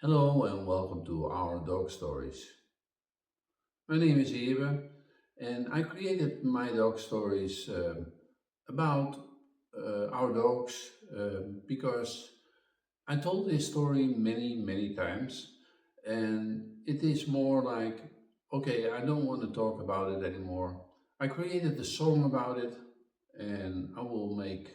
Hello and welcome to our dog stories. My name is Aebe and I created my dog stories about our dogs because I told this story many times and it is more like, okay, I don't want to talk about it anymore. I created a song about it and I will make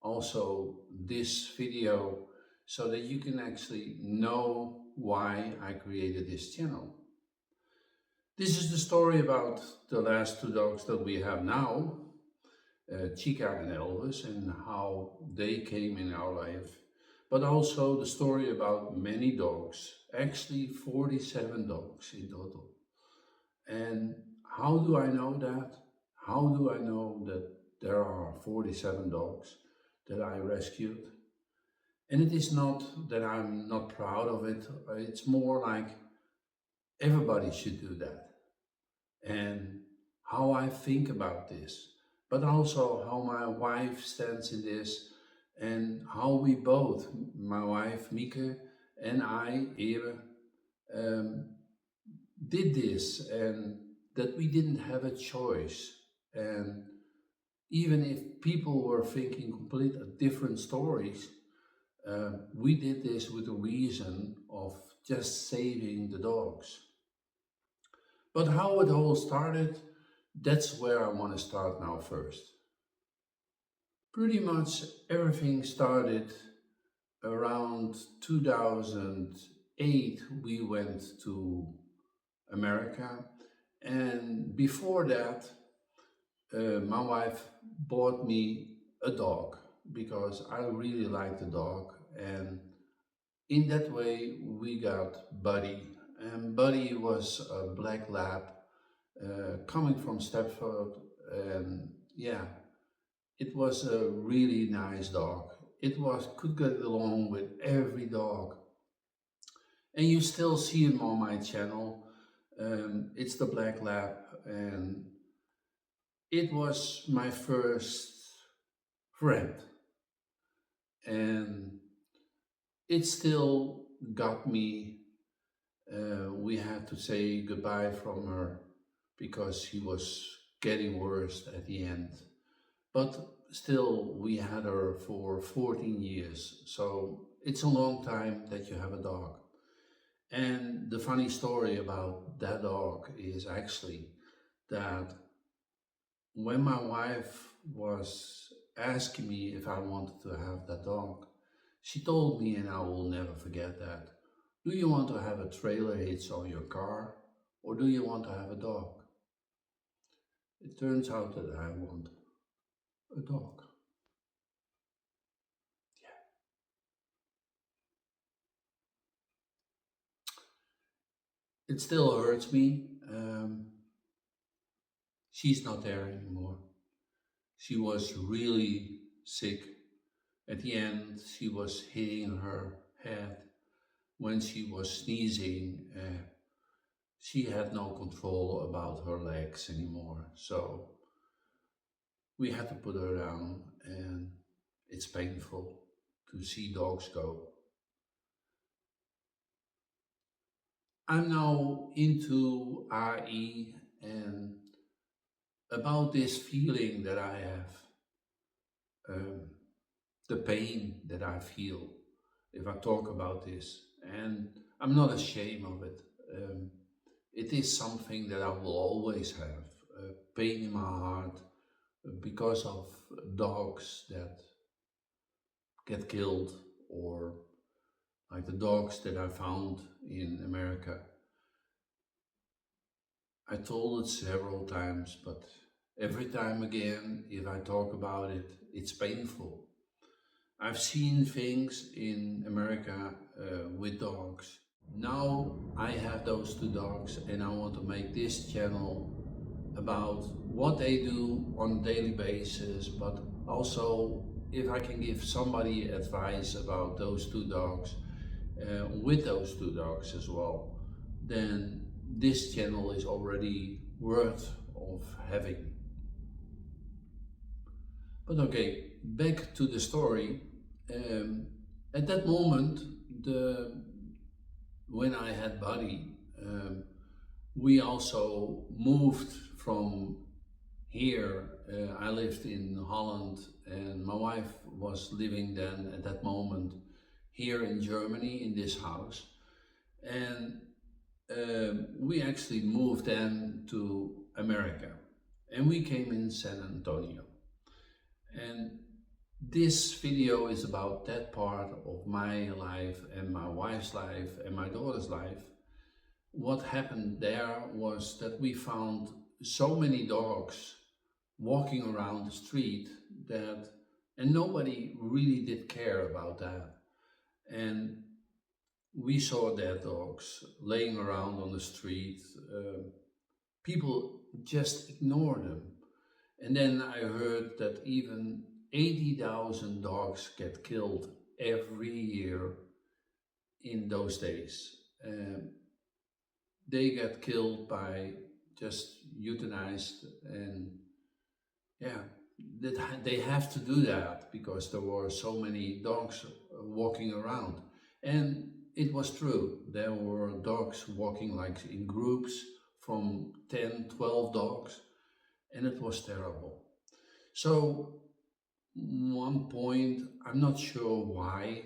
also this video so that you can actually know why I created this channel. This is the story about the last two dogs that we have now, Chica and Elvis, and how they came in our life. But also the story about many dogs, actually 47 dogs in total. And how do I know that? How do I know that there are 47 dogs that I rescued? And it is not that I'm not proud of it, it's more like everybody should do that. And how I think about this, but also how my wife stands in this, and how we both, my wife Mieke and I, Aebe, um, did this, and that we didn't have a choice. And even if people were thinking completely different stories, we did this with a reason of just saving the dogs. But how it all started, that's where I want to start now first. Pretty much everything started around 2008. We went to America, and before that, my wife bought me a dog because I really liked the dog, and in that way we got Buddy, and Buddy was a black lab coming from Stepford, and yeah, it was a really nice dog. It was could get along with every dog, and you still see him on my channel. It's the black lab, and it was my first friend, and it still got me. We had to say goodbye from her because she was getting worse at the end. But still, we had her for 14 years, so it's a long time that you have a dog. And the funny story about that dog is actually that when my wife was asking me if I wanted to have that dog, she told me, and I will never forget that, do you want to have a trailer hitch on your car, or do you want to have a dog? It turns out that I want a dog. It still hurts me. She's not there anymore. She was really sick. At the end, she was hitting her head when she was sneezing. She had no control about her legs anymore. So we had to put her down, and it's painful to see dogs go. I'm now into RE and about this feeling that I have, um, the pain that I feel if I talk about this, and I'm not ashamed of it. It is something that I will always have, pain in my heart because of dogs that get killed, or like the dogs that I found in America. I told it several times, but every time again, if I talk about it, it's painful. I've seen things in America with dogs. Now I have those two dogs, and I want to make this channel about what they do on a daily basis, but also if I can give somebody advice about those two dogs, with those two dogs as well, then this channel is already worth of having. But okay, back to the story. At that moment, the when I had Buddy, we also moved from here. I lived in Holland, and my wife was living then at that moment here in Germany in this house. And we actually moved then to America, and we came in San Antonio. And this video is about that part of my life and my wife's life and my daughter's life. What happened there was that we found so many dogs walking around the street that, and nobody really did care about that. And we saw dead dogs laying around on the street. People just ignore them. And then I heard that even 80,000 dogs get killed every year in those days. They get killed by just euthanized, and yeah, they have to do that because there were so many dogs walking around. And it was true. There were dogs walking like in groups from 10, 12 dogs, and it was terrible. So, one point, I'm not sure why,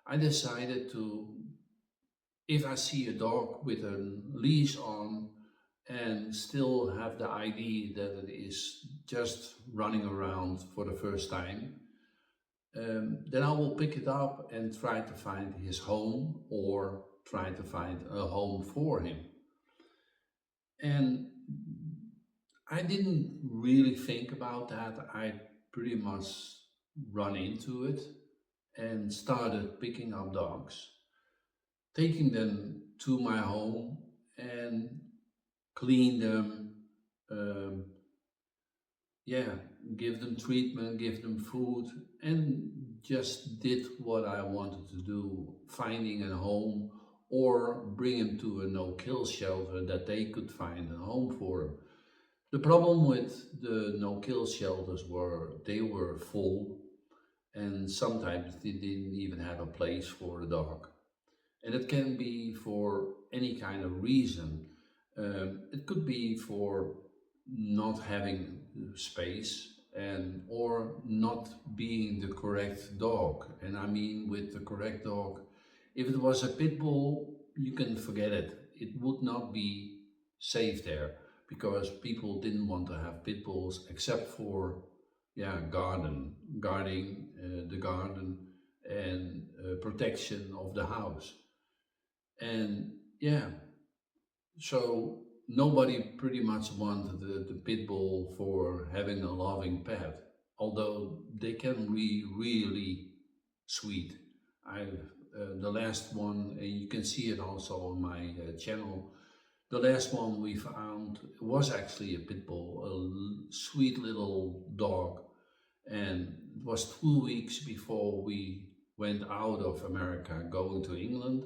I decided to, if I see a dog with a leash on and still have the ID that it is just running around for the first time, then I will pick it up and try to find his home or try to find a home for him. And I didn't really think about that. I pretty much run into it and started picking up dogs, taking them to my home and clean them, um, yeah, give them treatment, give them food, and just did what I wanted to do, finding a home or bring him to a no-kill shelter that they could find a home for him. The problem with the no-kill shelters were they were full, and sometimes they didn't even have a place for the dog. And it can be for any kind of reason. It could be for not having space and or not being the correct dog. And I mean with the correct dog, if it was a pit bull, you can forget it. It would not be safe there because people didn't want to have pit bulls except for guarding the garden and protection of the house. And yeah, so nobody pretty much wanted the pit bull for having a loving pet, although they can be really sweet. I the last one, and you can see it also on my channel. The last one we found was actually a pit bull, sweet little dog, and it was 2 weeks before we went out of America, going to England,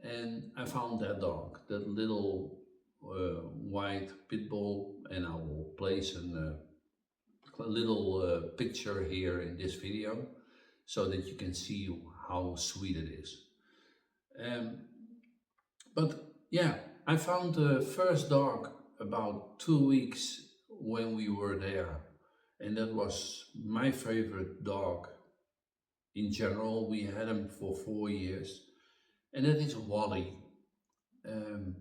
and I found that dog, that little white pit bull, and I will place a little picture here in this video so that you can see how sweet it is. Um, but yeah, I found the first dog about 2 weeks when we were there, and that was my favorite dog in general. We had him for 4 years, and that is Wally. Um,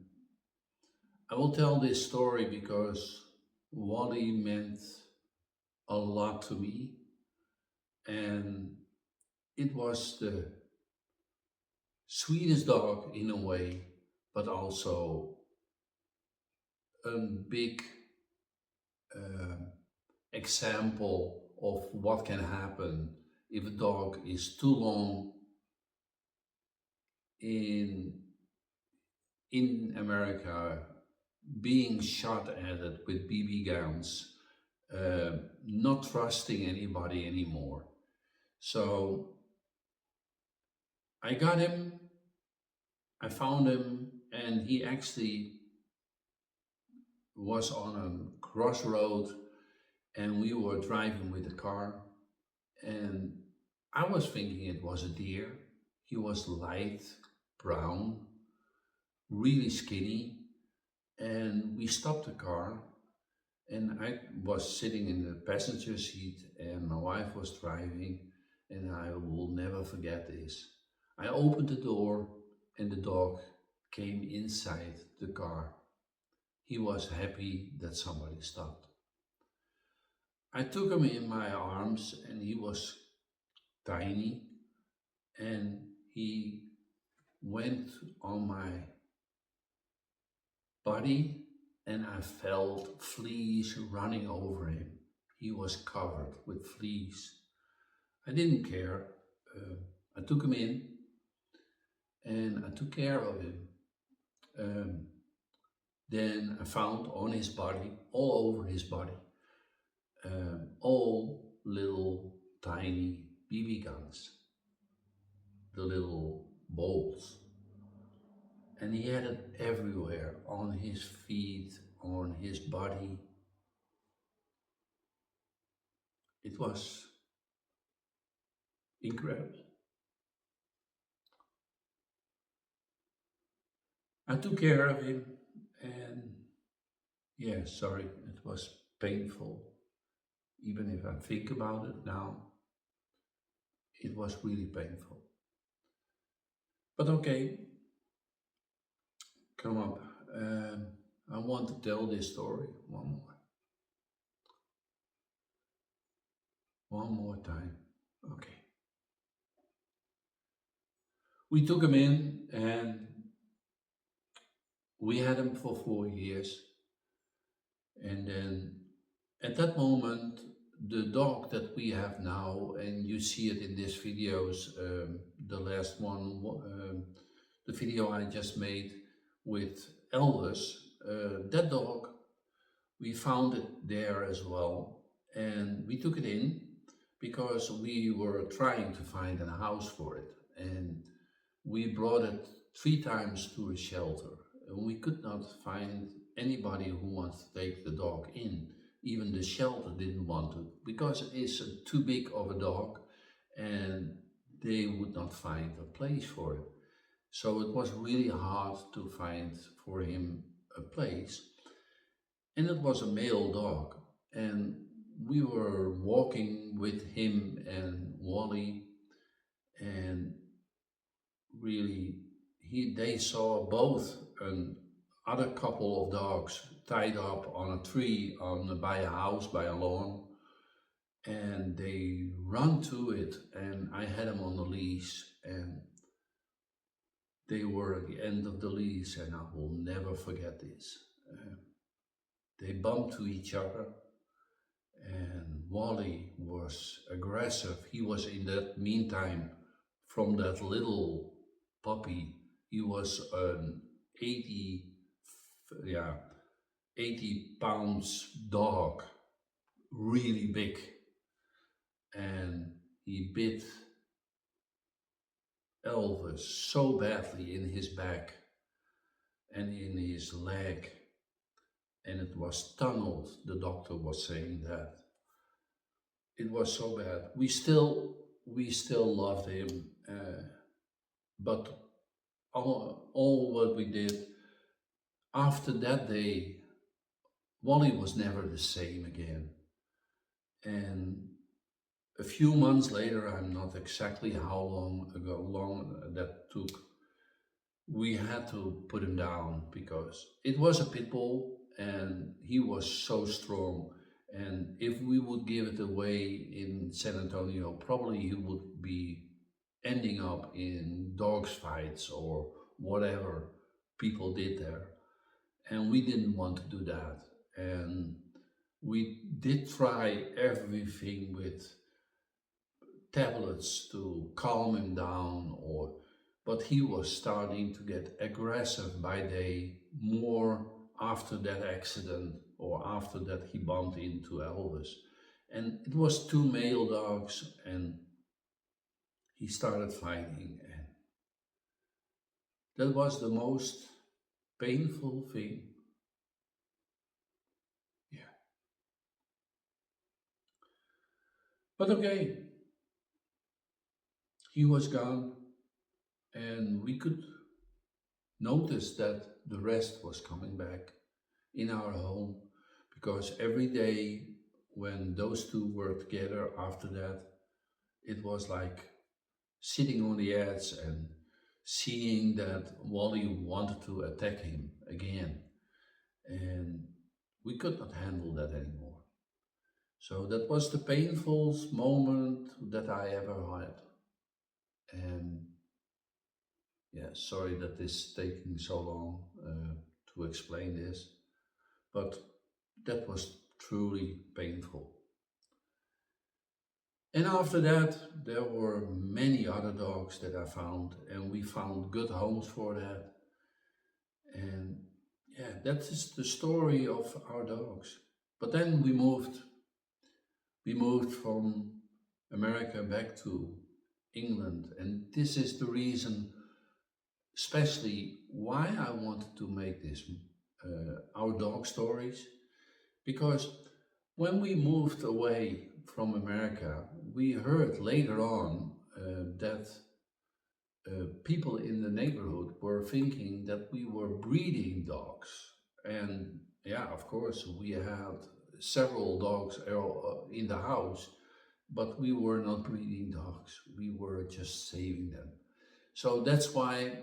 I will tell this story because Wally meant a lot to me, and it was the sweetest dog in a way, but also a big um example of what can happen if a dog is too long in America, being shot at it with BB guns, not trusting anybody anymore. So I got him, I found him, and he actually was on a crossroad, and we were driving with the car, and I was thinking it was a deer. He was light brown, really skinny, and we stopped the car, and I was sitting in the passenger seat, and my wife was driving, and I will never forget this. I opened the door, and the dog came inside the car. He was happy that somebody stopped. I took him in my arms, and he was tiny, and he went on my body, and I felt fleas running over him. He was covered with fleas. I didn't care. Uh, I took him in, and I took care of him. Um, then I found on his body, all over his body, all little tiny BB guns, the little bolts. And he had it everywhere, on his feet, on his body. It was incredible. I took care of him, and yeah, sorry, it was painful. Even if I think about it now, it was really painful. But okay, come up. Um, I want to tell this story one more time. Okay. We took him in, and we had him for 4 years. And then at that moment, the dog that we have now, and you see it in these videos, the last one, the video I just made with Elvis, that dog, we found it there as well. And we took it in because we were trying to find a house for it. And we brought it 3 times to a shelter, and we could not find anybody who wants to take the dog in. Even the shelter didn't want to, because it is too big of a dog, and they would not find a place for it. So it was really hard to find for him a place. And it was a male dog. And we were walking with him and Wally, and really they saw both an other couple of dogs tied up on a tree by a house, by a lawn, and they run to it, and I had them on the leash, and they were at the end of the leash, and I will never forget this. They bumped to each other, and Wally was aggressive. He was in that meantime, from that little puppy, he was an 80, yeah, 80 pounds dog, really big. And he bit Elvis so badly in his back and in his leg, and it was tunneled. The doctor was saying that. It was so bad. We still loved him, but all what we did after that day, Wally was never the same again. And a few months later, I'm not exactly how long that took, we had to put him down because it was a pit bull and he was so strong. And if we would give it away in San Antonio, probably he would be ending up in dogs fights or whatever people did there. And we didn't want to do that. And we did try everything with tablets to calm him down, but he was starting to get aggressive by day, more after that accident or after that he bumped into Elvis. And it was two male dogs, and he started fighting, and that was the most painful thing. Yeah. But okay, he was gone, and we could noticed that the rest was coming back in our home, because every day when those two were together after that, it was like sitting on the edge and seeing that Wally wanted to attack him again. And we could not handle that anymore. So that was the painful moment that I ever had. And yeah, sorry that this is taking so long to explain this, but that was truly painful. And after that, there were many other dogs that I found, and we found good homes for that. And yeah, that is the story of our dogs. But then we moved from America back to England, and this is the reason, especially why I wanted to make this our dog stories, because when we moved away from America, we heard later on that people in the neighborhood were thinking that we were breeding dogs. And yeah, of course, we had several dogs in the house, but we were not breeding dogs. We were just saving them. So that's why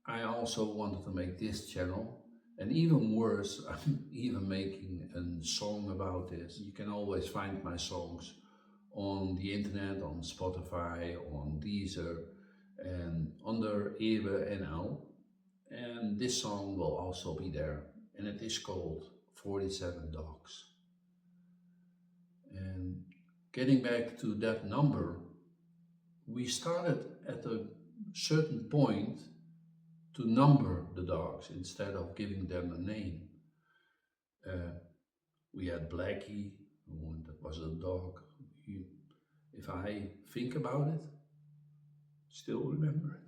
I also wanted to make this channel. And even worse, I'm even making a song about this. You can always find my songs on the internet, on Spotify, on Deezer, and under Aebenl. And this song will also be there. And it is called 47 Dogs. And getting back to that number, we started at a certain point to number the dogs instead of giving them a name. Uh, we had Blackie, that was a dog. If I think about it, still remember it.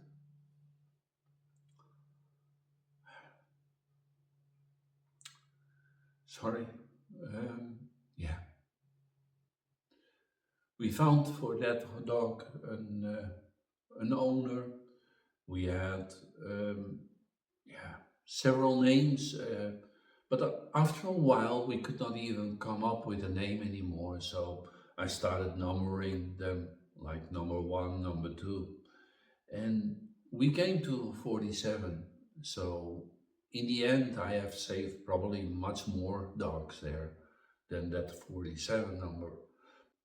Sorry. Um, yeah, we found for that dog an owner. We had yeah, several names, but after a while we could not even come up with a name anymore. So I started numbering them, like number one, number two, and we came to 47. So in the end, I have saved probably much more dogs there than that 47 number.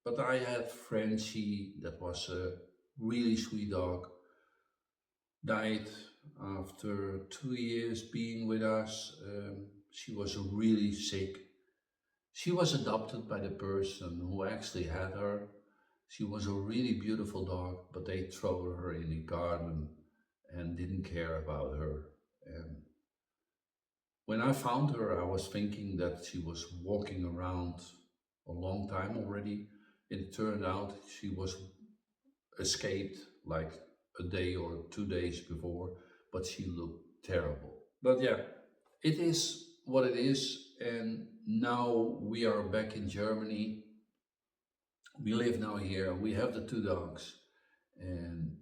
But I had Frenchie, that was a really sweet dog, died after 2 years being with us. She was really sick. She was adopted by the person who actually had her. She was a really beautiful dog, but they threw her in the garden and didn't care about her. And when I found her, I was thinking that she was walking around a long time already. It turned out she was escaped like a day or 2 days before, but she looked terrible. But yeah, it is what it is. And now we are back in Germany. We live now here. We have the two dogs, and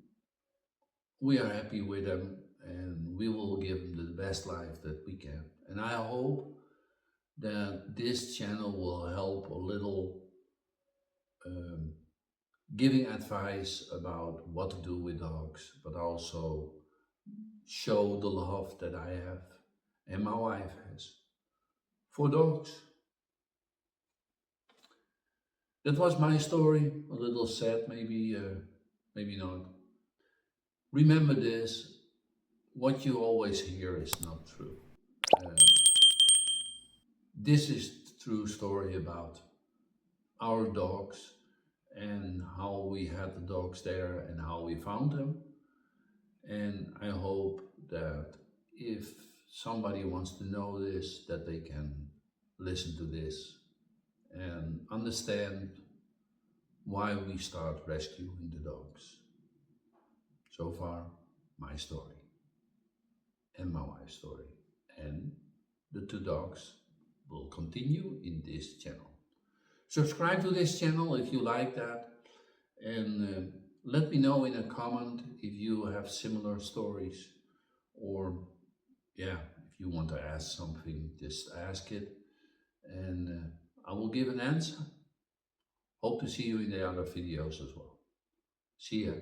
we are happy with them. And we will give them the best life that we can. And I hope that this channel will help a little, um, giving advice about what to do with dogs, but also show the love that I have and my wife has for dogs. That was my story. A little sad, maybe, maybe not. Remember this: what you always hear is not true. Uh, this is the true story about our dogs and how we had the dogs there and how we found them. And I hope that if somebody wants to know this, that they can listen to this and understand why we start rescuing the dogs. So far, my story and my wife's story. And the two dogs will continue in this channel. Subscribe to this channel if you like that, and let me know in a comment if you have similar stories, or yeah, if you want to ask something, just ask it, and I will give an answer. Hope to see you in the other videos as well. See ya.